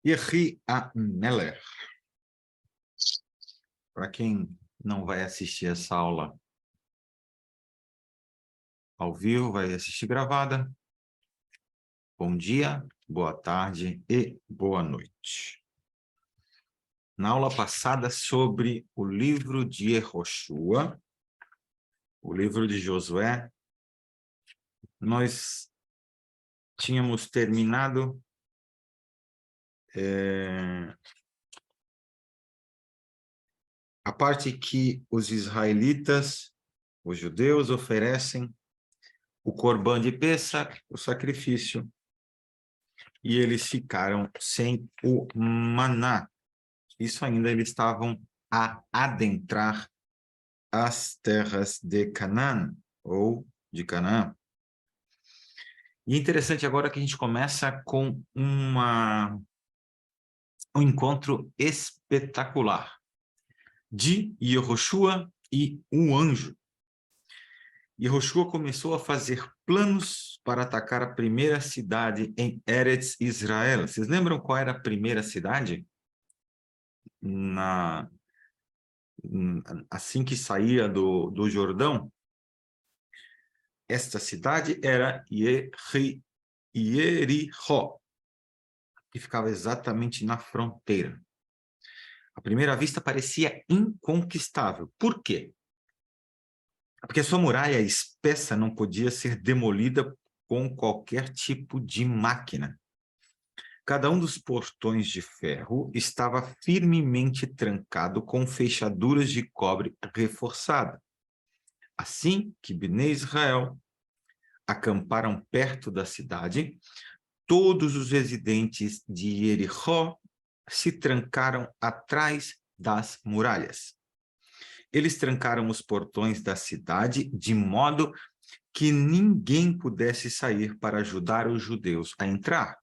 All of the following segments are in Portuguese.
Yeri Ameller. Para quem não vai assistir essa aula ao vivo, vai assistir gravada. Bom dia, boa tarde e boa noite. Na aula passada sobre o livro de Yehoshua, o livro de Josué, nós tínhamos terminado a parte que os israelitas, os judeus, oferecem o Corban de Pêssach, o sacrifício, e eles ficaram sem o maná. Isso ainda eles estavam a adentrar as terras de Canaã, ou de Canaã. E é interessante agora que a gente começa com um encontro espetacular de Yehoshua e um anjo. Yehoshua começou a fazer planos para atacar a primeira cidade em Eretz Israel. Vocês lembram qual era a primeira cidade? Assim que saía do Jordão, esta cidade era Yerichó, que ficava exatamente na fronteira. À primeira vista parecia inconquistável. Por quê? Porque a sua muralha espessa não podia ser demolida com qualquer tipo de máquina. Cada um dos portões de ferro estava firmemente trancado com fechaduras de cobre reforçada. Assim que Bnei Israel acamparam perto da cidade, todos os residentes de Jericó se trancaram atrás das muralhas. Eles trancaram os portões da cidade de modo que ninguém pudesse sair para ajudar os judeus a entrar.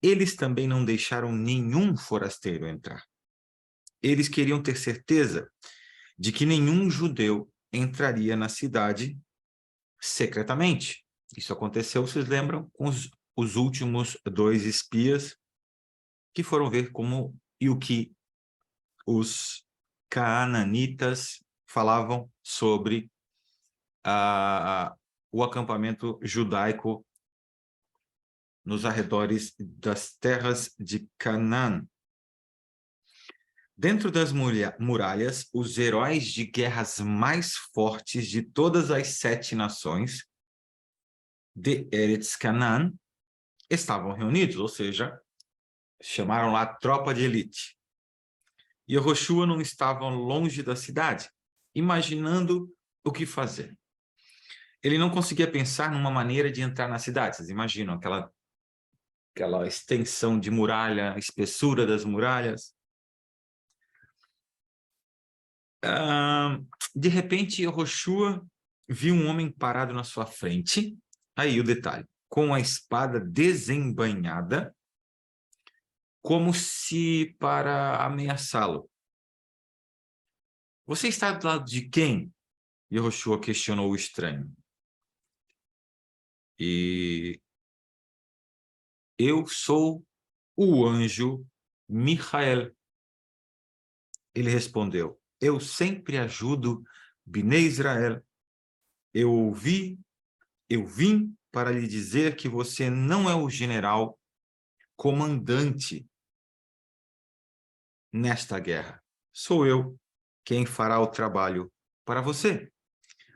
Eles também não deixaram nenhum forasteiro entrar. Eles queriam ter certeza de que nenhum judeu entraria na cidade secretamente. Isso aconteceu, vocês lembram, com os últimos 2 espias que foram ver como e o que os canaanitas falavam sobre o acampamento judaico nos arredores das terras de Canaã. Dentro das muralhas, os heróis de guerras mais fortes de todas as 7 nações de Eretz Canaã estavam reunidos, ou seja, chamaram lá a tropa de elite. E Yehoshua não estava longe da cidade, imaginando o que fazer. Ele não conseguia pensar numa maneira de entrar na cidade. Vocês imaginam aquela extensão de muralha, a espessura das muralhas? De repente, Yehoshua viu um homem parado na sua frente. Aí o detalhe, com a espada desembainhada, como se para ameaçá-lo. Você está do lado de quem? Yehoshua questionou o estranho. E eu sou o anjo Michael. Ele respondeu, eu sempre ajudo Bnei Israel. Eu vim para lhe dizer que você não é o general comandante nesta guerra. Sou eu quem fará o trabalho para você.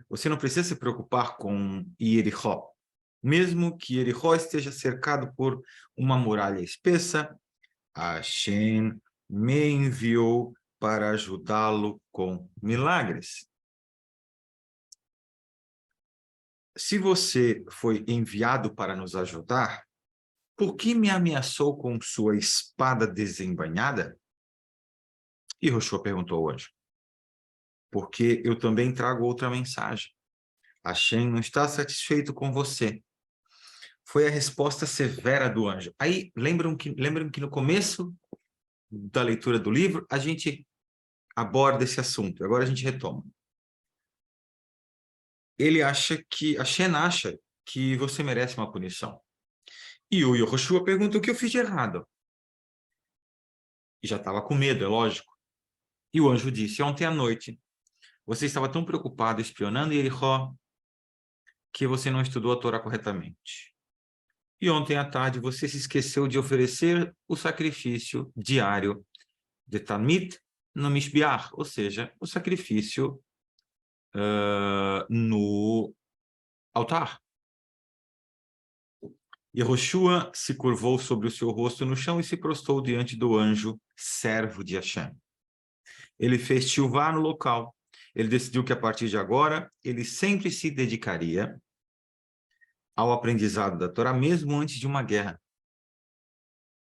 Você não precisa se preocupar com Jericó. Mesmo que Jericó esteja cercado por uma muralha espessa, Hashem me enviou para ajudá-lo com milagres. Se você foi enviado para nos ajudar, por que me ameaçou com sua espada desembainhada? E Yehoshua perguntou ao anjo. Porque eu também trago outra mensagem. Hashem não está satisfeito com você. Foi a resposta severa do anjo. Aí, lembram que no começo da leitura do livro, a gente aborda esse assunto. Agora a gente retoma. Hashem acha que você merece uma punição. E o Yehoshua pergunta o que eu fiz de errado. E já estava com medo, é lógico. E o anjo disse, ontem à noite, você estava tão preocupado espionando Jericó que você não estudou a Torá corretamente. E ontem à tarde você se esqueceu de oferecer o sacrifício diário de Tamid no Mishbeach, ou seja, o sacrifício no altar. Yehoshua se curvou sobre o seu rosto no chão e se prostrou diante do anjo, servo de Hashem. Ele fez chuvá no local. Ele decidiu que a partir de agora ele sempre se dedicaria ao aprendizado da Torá, mesmo antes de uma guerra.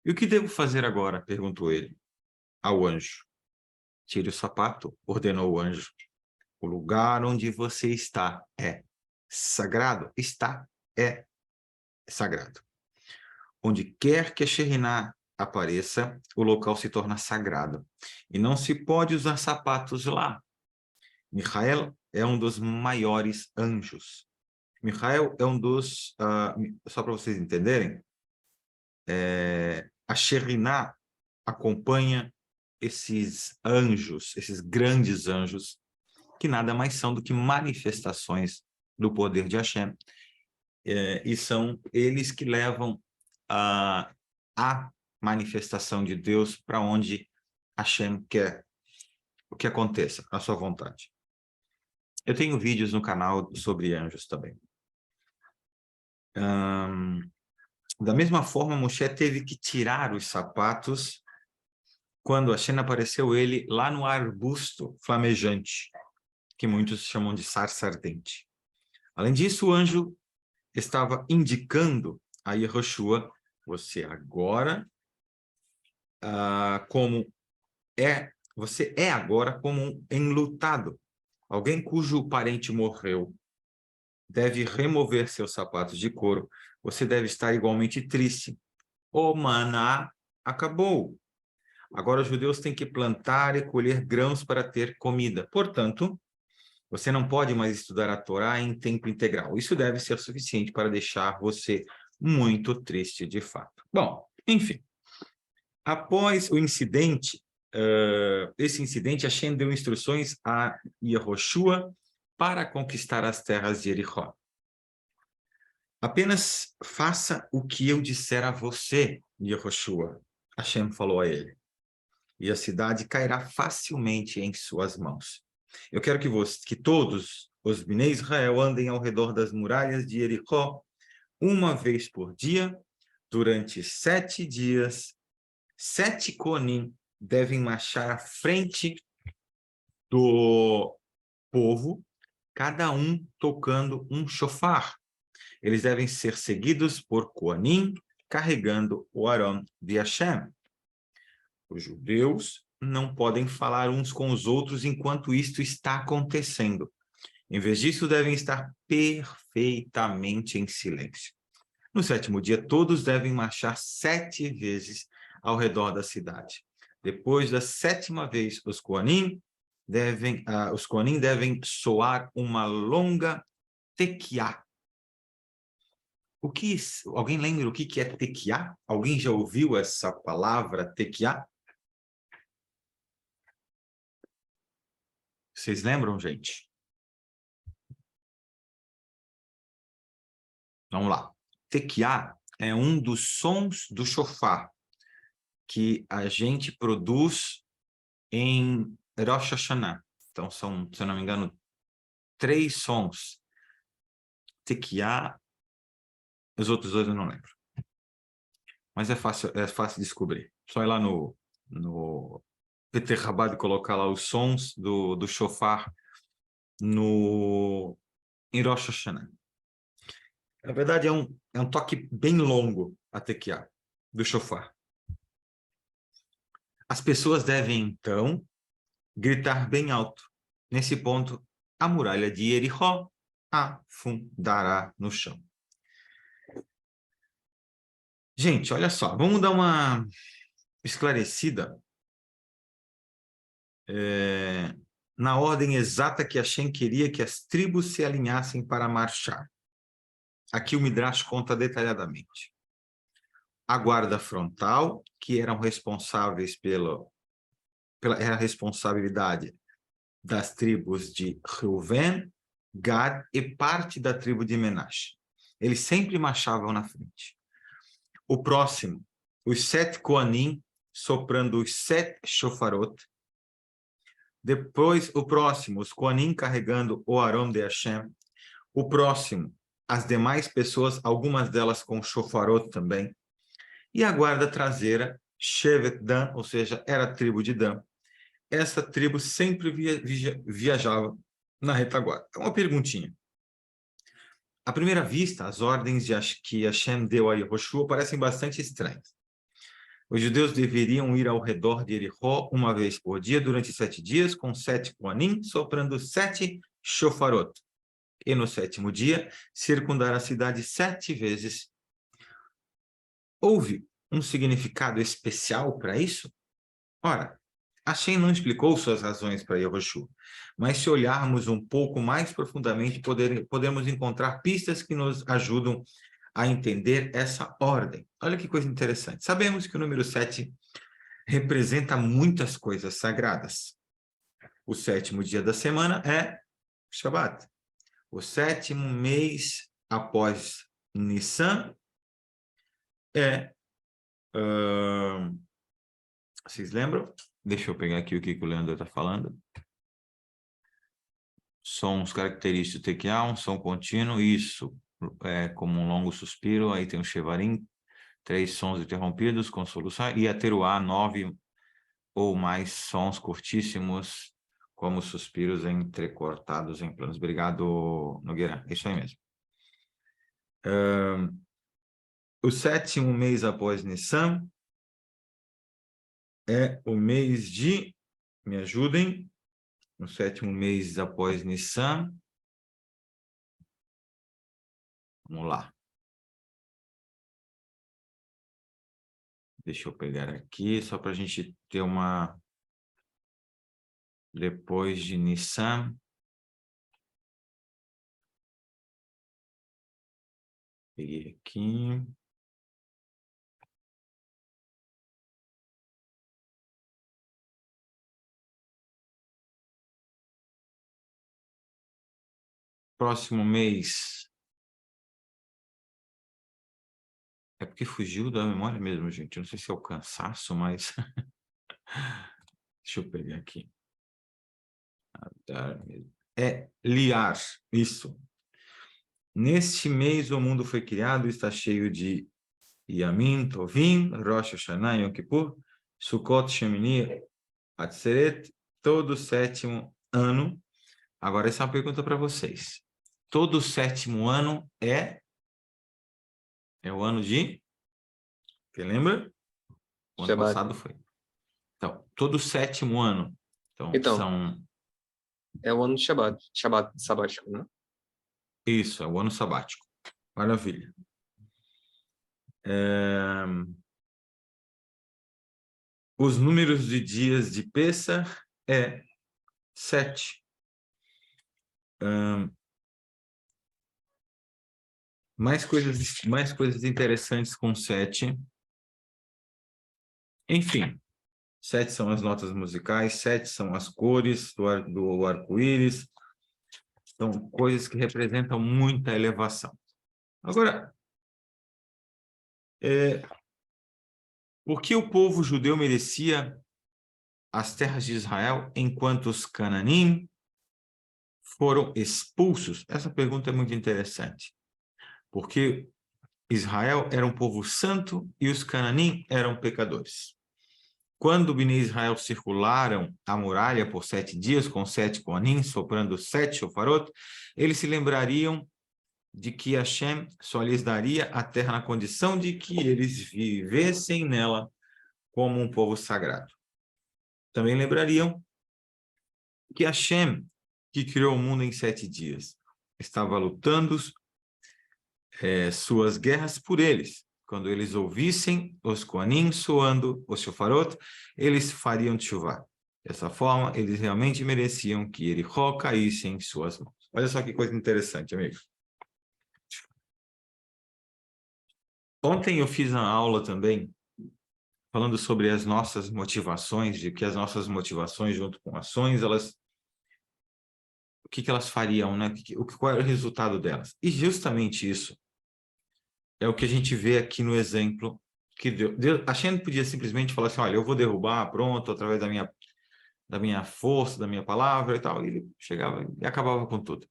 E o que devo fazer agora? Perguntou ele ao anjo. Tire o sapato, ordenou o anjo. O lugar onde você está é sagrado. É sagrado. Onde quer que a Shekhinah apareça, o local se torna sagrado. E não se pode usar sapatos lá. Michael é um dos maiores anjos. Michael é um dos... só para vocês entenderem, a Shekhinah acompanha esses anjos, esses grandes anjos, que nada mais são do que manifestações do poder de Hashem. E são eles que levam a manifestação de Deus para onde Hashem quer o que aconteça, a sua vontade. Eu tenho vídeos no canal sobre anjos também. Da mesma forma, Moshe teve que tirar os sapatos quando Hashem apareceu ele lá no arbusto flamejante, que muitos chamam de sarça ardente. Além disso, o anjo estava indicando a Yehoshua, você agora você é agora como um enlutado, alguém cujo parente morreu, deve remover seus sapatos de couro, você deve estar igualmente triste. O maná acabou. Agora os judeus têm que plantar e colher grãos para ter comida. Portanto, você não pode mais estudar a Torá em tempo integral. Isso deve ser suficiente para deixar você muito triste de fato. Bom, enfim. Após o incidente, esse incidente, Hashem deu instruções a Yehoshua para conquistar as terras de Jericó. Apenas faça o que eu disser a você, Yehoshua, Hashem falou a ele, e a cidade cairá facilmente em suas mãos. Eu quero que todos os Bnei Israel andem ao redor das muralhas de Jericó uma vez por dia, durante 7 dias. 7 Koanim devem marchar à frente do povo, cada um tocando um shofar. Eles devem ser seguidos por Koanim, carregando o Aron de Hashem. Os judeus não podem falar uns com os outros enquanto isto está acontecendo. Em vez disso, devem estar perfeitamente em silêncio. No 7º dia, todos devem marchar 7 vezes ao redor da cidade. Depois da 7ª vez, os Koanim devem soar uma longa tequiá. Alguém lembra o que é tequiá? Alguém já ouviu essa palavra tequiá? Vocês lembram, gente? Vamos lá. Tequiá é um dos sons do shofar que a gente produz em Rosh Hashanah. Então, são, se eu não me engano, 3 sons. Tequiá, os outros 2 eu não lembro. Mas é fácil descobrir. Só ir lá no PT Rabad e colocar lá os sons do shofar em Rosh Hashanah. Na verdade, é um toque bem longo, a tequiá, do shofar. As pessoas devem, então, gritar bem alto. Nesse ponto, a muralha de Jericó afundará no chão. Gente, olha só, vamos dar uma esclarecida na ordem exata que Hashem queria que as tribos se alinhassem para marchar. Aqui o Midrash conta detalhadamente. a guarda frontal, que eram responsáveis era a responsabilidade das tribos de Reuven, Gad e parte da tribo de Menache. Eles sempre marchavam na frente. O próximo, os 7 Koanim, soprando os 7 shofarot. Depois, o próximo, os Koanim carregando o Aron de Hashem. O próximo, as demais pessoas, algumas delas com shofarot também. E a guarda traseira, Shevet Dan, ou seja, era a tribo de Dan. Essa tribo sempre viajava na retaguarda. Uma perguntinha. À primeira vista, as ordens que Hashem deu a Yehoshua parecem bastante estranhas. Os judeus deveriam ir ao redor de Jericó uma vez por dia, durante 7 dias, com 7 koanim, soprando 7 shofarot. E no 7º dia, circundar a cidade 7 vezes. Houve um significado especial para isso? Ora, Hashem não explicou suas razões para Yehoshua, mas se olharmos um pouco mais profundamente, podemos encontrar pistas que nos ajudam a entender essa ordem. Olha que coisa interessante. Sabemos que o número 7 representa muitas coisas sagradas. O 7º dia da semana é Shabbat. O 7º mês após Nissan é... vocês lembram? Deixa eu pegar aqui o que o Leandro está falando. Sons característicos tequiá, um som contínuo, isso é como um longo suspiro, aí tem o shevarim, 3 sons interrompidos com solução, e a teruá, 9 ou mais sons curtíssimos, como suspiros entrecortados em planos. Obrigado, Nogueira, é isso aí mesmo. O 7º mês após Nissan é o mês de, me ajudem, no 7º mês após Nissan, vamos lá. Deixa eu pegar aqui, só para a gente ter uma... Depois de Nissan. Peguei aqui. Próximo mês. É porque fugiu da memória mesmo, gente. Eu não sei se é o cansaço, mas... Deixa eu pegar aqui. É liar, isso. Neste mês o mundo foi criado, está cheio de Yamim, Tovim, Rosh Hashanah, Yom Kippur, Sukkot, Shemini, Atzeret, todo 7º ano. Agora, essa é uma pergunta para vocês. Todo 7º ano é o ano de... Você lembra? O ano passado foi. Então, todo 7º ano. Então, são... É o ano de Shabbat sabático, né? Isso, é o ano sabático. Maravilha. Os números de dias de Pessah é 7. Mais coisas interessantes com 7. Enfim, 7 são as notas musicais, 7 são as cores do arco-íris. São coisas que representam muita elevação. Agora, por que o povo judeu merecia as terras de Israel enquanto os cananim foram expulsos? Essa pergunta é muito interessante. Porque Israel era um povo santo e os cananim eram pecadores. Quando Bnei Israel circularam a muralha por 7 dias, com 7 koanim, soprando 7 shofarot, eles se lembrariam de que Hashem só lhes daria a terra na condição de que eles vivessem nela como um povo sagrado. Também lembrariam que Hashem, que criou o mundo em 7 dias, estava lutando suas guerras por eles. Quando eles ouvissem os koanim soando o shofarot, eles fariam teshuvá. Dessa forma, eles realmente mereciam que Jericó caísse em suas mãos. Olha só que coisa interessante, amigo. Ontem eu fiz uma aula também falando sobre as nossas motivações, de que as nossas motivações junto com ações, o que elas fariam, né? Qual era o resultado delas? E justamente isso é o que a gente vê aqui no exemplo que Deus, a Shem podia simplesmente falar assim, olha, eu vou derrubar, pronto, através da minha força, da minha palavra e tal, e ele chegava e acabava com tudo.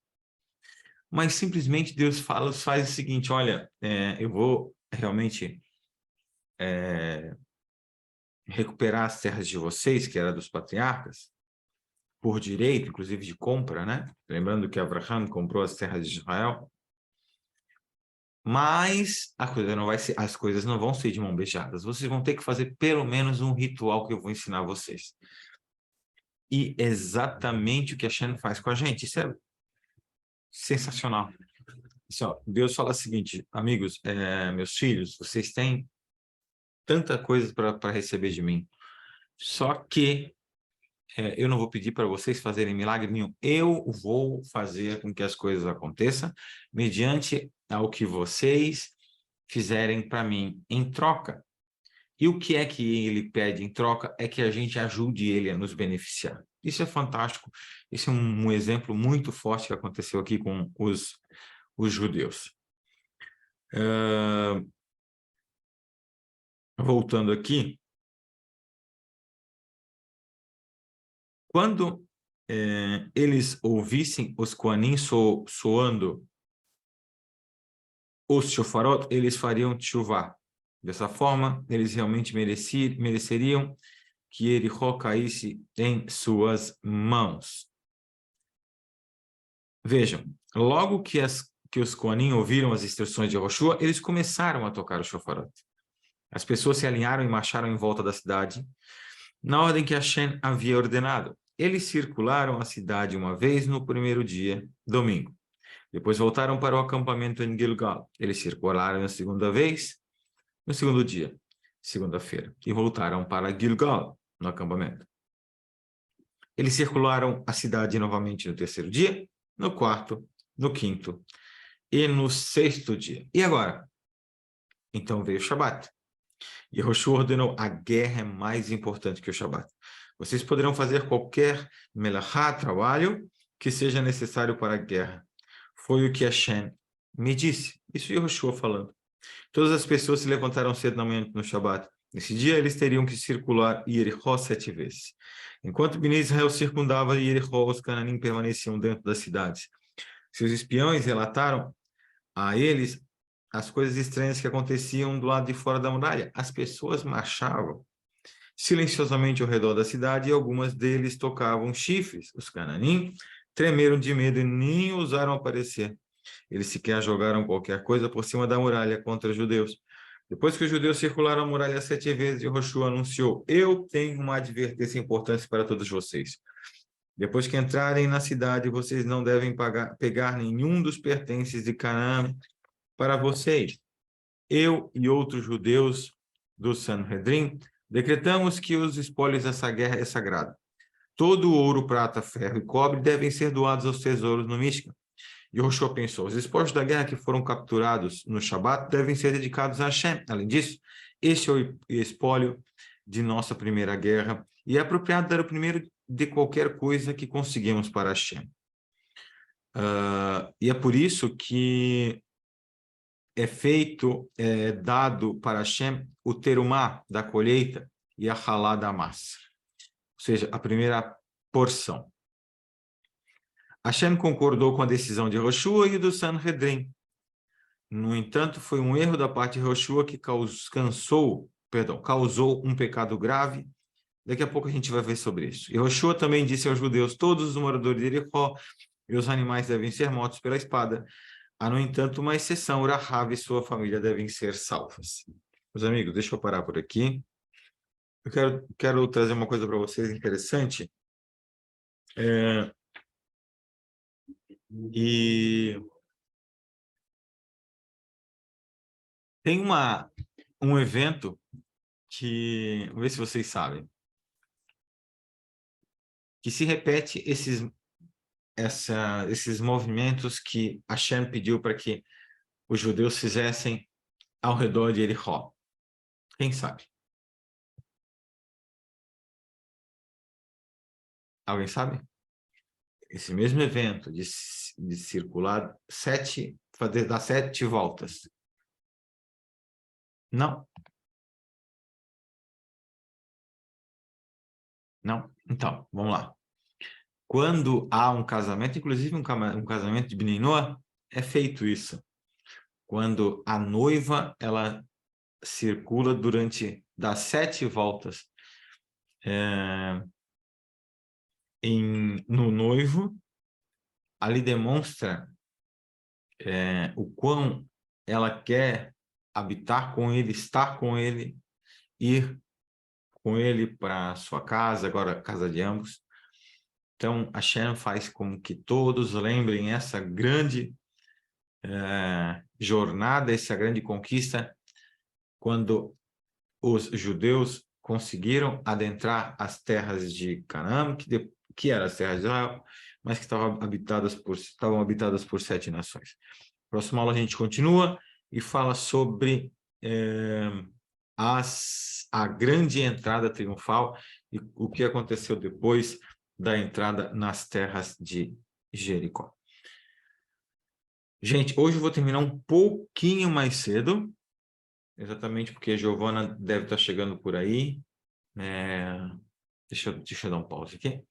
Mas simplesmente Deus faz o seguinte, olha, eu vou realmente recuperar as terras de vocês, que era dos patriarcas, por direito, inclusive de compra, né? Lembrando que Abraham comprou as terras de Israel, mas as coisas não vão ser de mão beijadas. Vocês vão ter que fazer pelo menos um ritual que eu vou ensinar vocês. E exatamente o que a Shem faz com a gente. Isso é sensacional. Assim, ó, Deus fala o seguinte, amigos, meus filhos, vocês têm tanta coisa para receber de mim. Só que eu não vou pedir para vocês fazerem milagre nenhum. Eu vou fazer com que as coisas aconteçam mediante ao que vocês fizerem para mim em troca. E o que é que ele pede em troca é que a gente ajude ele a nos beneficiar. Isso é fantástico. Esse é um exemplo muito forte que aconteceu aqui com os judeus. Voltando aqui, quando eles ouvissem os Kohanim soando os shofarot, eles fariam tchuvá. Dessa forma, eles realmente mereceriam que Jericó caísse em suas mãos. Vejam, logo que os Kohanim ouviram as instruções de Yoshua, eles começaram a tocar o shofarot. As pessoas se alinharam e marcharam em volta da cidade, na ordem que Hashem havia ordenado. Eles circularam a cidade uma vez no primeiro dia, domingo. Depois voltaram para o acampamento em Gilgal. Eles circularam a segunda vez, no segundo dia, segunda-feira, e voltaram para Gilgal, no acampamento. Eles circularam a cidade novamente no terceiro dia, no quarto, no quinto e no sexto dia. E agora? Então veio o Shabat. E Yoshua ordenou, a guerra é mais importante que o Shabat. Vocês poderão fazer qualquer melachá, trabalho, que seja necessário para a guerra. Foi o que Hashem me disse. Isso Yoshua falando. Todas as pessoas se levantaram cedo na manhã no Shabat. Nesse dia, eles teriam que circular Jericó 7 vezes. Enquanto Bnei Israel circundava Jericó, os cananim permaneciam dentro das cidades. Seus espiões relataram a eles as coisas estranhas que aconteciam do lado de fora da muralha. As pessoas marchavam silenciosamente ao redor da cidade e algumas deles tocavam chifres. Os cananim tremeram de medo e nem ousaram aparecer. Eles sequer jogaram qualquer coisa por cima da muralha contra os judeus. Depois que os judeus circularam a muralha 7 vezes, Yoshua anunciou, eu tenho uma advertência importante para todos vocês. Depois que entrarem na cidade, vocês não devem pegar nenhum dos pertences de Canaã para vocês. Eu e outros judeus do Sanhedrin decretamos que os espólios dessa guerra é sagrado. Todo o ouro, prata, ferro e cobre devem ser doados aos tesouros no Mishkan. Yoshua pensou, os espólios da guerra que foram capturados no Shabat devem ser dedicados a Hashem. Além disso, este é o espólio de nossa primeira guerra e é apropriado dar o primeiro de qualquer coisa que conseguimos para Hashem. E é por isso que dado para Hashem o terumá da colheita e a halá da massa. Ou seja, a primeira porção. Hashem concordou com a decisão de Yoshua e do Sanhedrin. No entanto, foi um erro da parte de Yoshua que causou um pecado grave. Daqui a pouco a gente vai ver sobre isso. Yoshua também disse aos judeus, todos os moradores de Jericó e os animais devem ser mortos pela espada. Há, no entanto, uma exceção, Rahav e sua família devem ser salvas. Meus amigos, deixa eu parar por aqui. Eu quero trazer uma coisa para vocês interessante. E tem um evento que, vamos ver se vocês sabem, que se repete esses movimentos que Hashem pediu para que os judeus fizessem ao redor de Jericó? Quem sabe? Alguém sabe? Esse mesmo evento de circular dar 7 voltas. Não? Não? Então, vamos lá. Quando há um casamento, inclusive um casamento de Bnei Noach, é feito isso. Quando a noiva, ela circula dá 7 voltas no noivo, ali demonstra o quão ela quer habitar com ele, estar com ele, ir com ele para sua casa, agora a casa de ambos. Então, a Shem faz com que todos lembrem essa grande jornada, essa grande conquista, quando os judeus conseguiram adentrar as terras de Canaã, que eram as terras de Israel, mas que estavam habitadas por 7 nações. Próxima aula a gente continua e fala sobre a grande entrada triunfal e o que aconteceu depois da entrada nas terras de Jericó. Gente, hoje eu vou terminar um pouquinho mais cedo, exatamente porque a Giovana deve estar chegando por aí. Deixa eu dar um pause aqui.